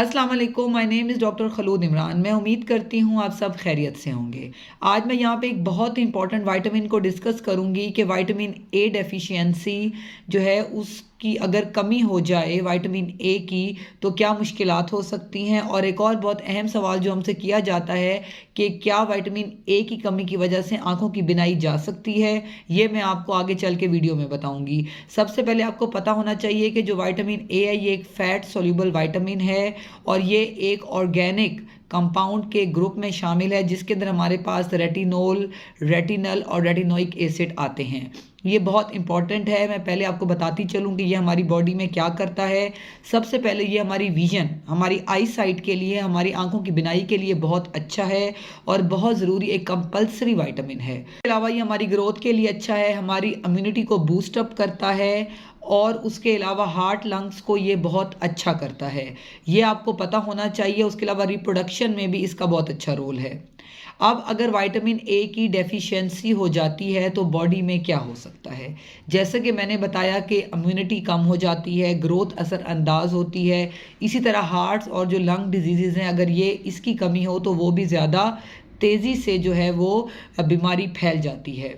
अस्सलाम वालेकुम, my name is doctor Khulood Imran. मैं उम्मीद करती हूँ आप सब खैरियत से होंगे। आज मैं यहाँ पे एक बहुत ही इंपॉर्टेंट विटामिन को डिस्कस करूँगी कि विटामिन ए डेफिशिएंसी जो है उसकी अगर कमी हो जाए विटामिन ए की तो क्या मुश्किलात हो सकती हैं। और एक और बहुत अहम सवाल जो हमसे किया जाता है कि क्या विटामिन ए की कमी की वजह से आँखों की बिनाई जा सकती है, ये मैं आपको आगे चल के वीडियो में बताऊँगी। सबसे पहले आपको पता होना चाहिए कि जो विटामिन ए है ये एक फ़ैट सोल्यूबल विटामिन है और ये एक ऑर्गेनिक कंपाउंड के ग्रुप में शामिल है जिसके अंदर हमारे पास रेटिनोल, रेटिनल और रेटिनोइक एसिड आते हैं। ये बहुत इंपॉर्टेंट है। मैं पहले आपको बताती चलूँ कि ये हमारी बॉडी में क्या करता है। सबसे पहले ये हमारी विजन, हमारी आई साइट के लिए, हमारी आंखों की बिनाई के लिए बहुत अच्छा है और बहुत ज़रूरी एक कंपल्सरी विटामिन है। इसके अलावा ये हमारी ग्रोथ के लिए अच्छा है, हमारी इम्यूनिटी को बूस्ट अप करता है और उसके अलावा हार्ट लंग्स को ये बहुत अच्छा करता है। ये आपको पता होना चाहिए। उसके अलावा रिप्रोडक्शन में भी इसका बहुत अच्छा रोल है। अब अगर विटामिन ए की डेफिशिएंसी हो जाती है तो बॉडी में क्या हो सकता है, जैसे कि मैंने बताया कि इम्यूनिटी कम हो जाती है, ग्रोथ असरअंदाज होती है। इसी तरह हार्ट्स और जो लंग डिजीज़ हैं अगर ये इसकी कमी हो तो वो भी ज़्यादा तेज़ी से जो है वो बीमारी फैल जाती है।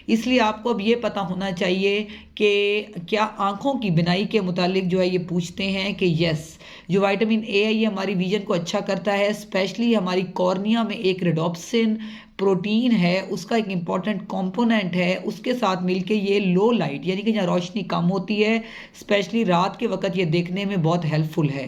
इसलिए आपको अब ये पता होना चाहिए कि क्या आँखों की बिनाई के मुतालिक जो है ये पूछते हैं कि यस, जो विटामिन ए है ये हमारी विजन को अच्छा करता है। स्पेशली हमारी कॉर्निया में एक रेडोप्सिन प्रोटीन है, उसका एक इम्पॉर्टेंट कंपोनेंट है। उसके साथ मिलके ये लो लाइट यानी कि जहाँ रोशनी कम होती है, स्पेशली रात के वक्त ये देखने में बहुत हेल्पफुल है।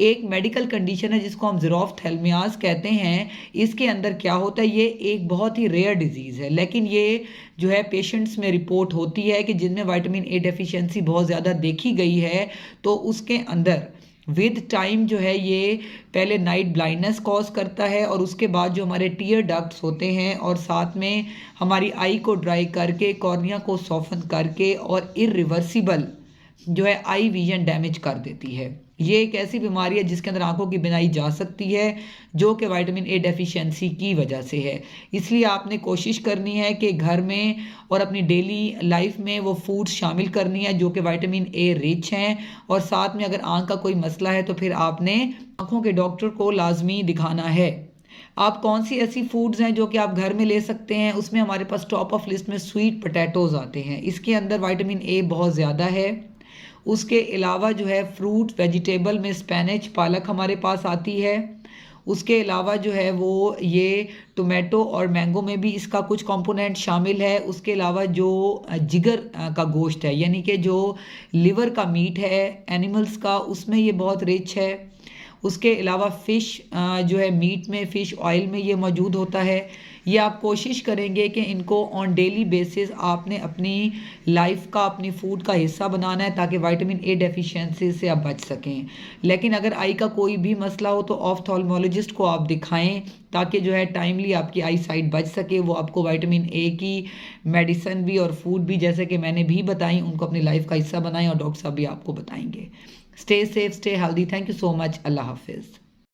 एक मेडिकल कंडीशन है जिसको हम ज़ेरोफ्थेल्मियास कहते हैं। इसके अंदर क्या होता है, ये एक बहुत ही रेयर डिजीज़ है, लेकिन ये जो है पेशेंट्स में रिपोर्ट होती है कि जिनमें विटामिन ए डेफिशिएंसी बहुत ज़्यादा देखी गई है तो उसके अंदर विद टाइम जो है ये पहले नाइट ब्लाइंडनेस कॉज करता है और उसके बाद जो हमारे टीयर डक्ट्स होते हैं और साथ में हमारी आई को ड्राई करके, कॉर्निया को सॉफ्टन करके और इरिवर्सिबल जो है आई विजन डैमेज कर देती है। ये एक ऐसी बीमारी है जिसके अंदर आंखों की बिनाई जा सकती है जो कि विटामिन ए डेफिशिएंसी की वजह से है। इसलिए आपने कोशिश करनी है कि घर में और अपनी डेली लाइफ में वो फूड्स शामिल करनी है जो कि विटामिन ए रिच हैं। और साथ में अगर आंख का कोई मसला है तो फिर आपने आंखों के डॉक्टर को लाजमी दिखाना है। आप कौन सी ऐसी फूड्स हैं जो कि आप घर में ले सकते हैं, उसमें हमारे पास टॉप ऑफ लिस्ट में स्वीट पोटैटोज़ आते हैं। इसके अंदर विटामिन ए बहुत ज़्यादा है। उसके अलावा जो है फ्रूट वेजिटेबल में स्पेनिच, पालक हमारे पास आती है। उसके अलावा जो है वो ये टोमेटो और मैंगो में भी इसका कुछ कंपोनेंट शामिल है। उसके अलावा जो जिगर का गोश्त है यानी कि जो लिवर का मीट है एनिमल्स का, उसमें ये बहुत रिच है। उसके अलावा फ़िश जो है मीट में, फ़िश ऑयल में ये मौजूद होता है। ये आप कोशिश करेंगे कि इनको ऑन डेली बेसिस आपने अपनी लाइफ का, अपनी फूड का हिस्सा बनाना है ताकि विटामिन ए डेफिशिएंसी से आप बच सकें। लेकिन अगर आई का कोई भी मसला हो तो ऑफ्थाल्मोलॉजिस्ट को आप दिखाएं ताकि जो है टाइमली आपकी आई साइट बच सके। वो आपको विटामिन ए की मेडिसिन भी और फूड भी जैसे कि मैंने भी बताई उनको अपनी लाइफ का हिस्सा बनाएं और डॉक्टर साहब भी आपको बताएंगे। Stay safe, stay healthy. Thank you so much. अल्लाह हाफिज़।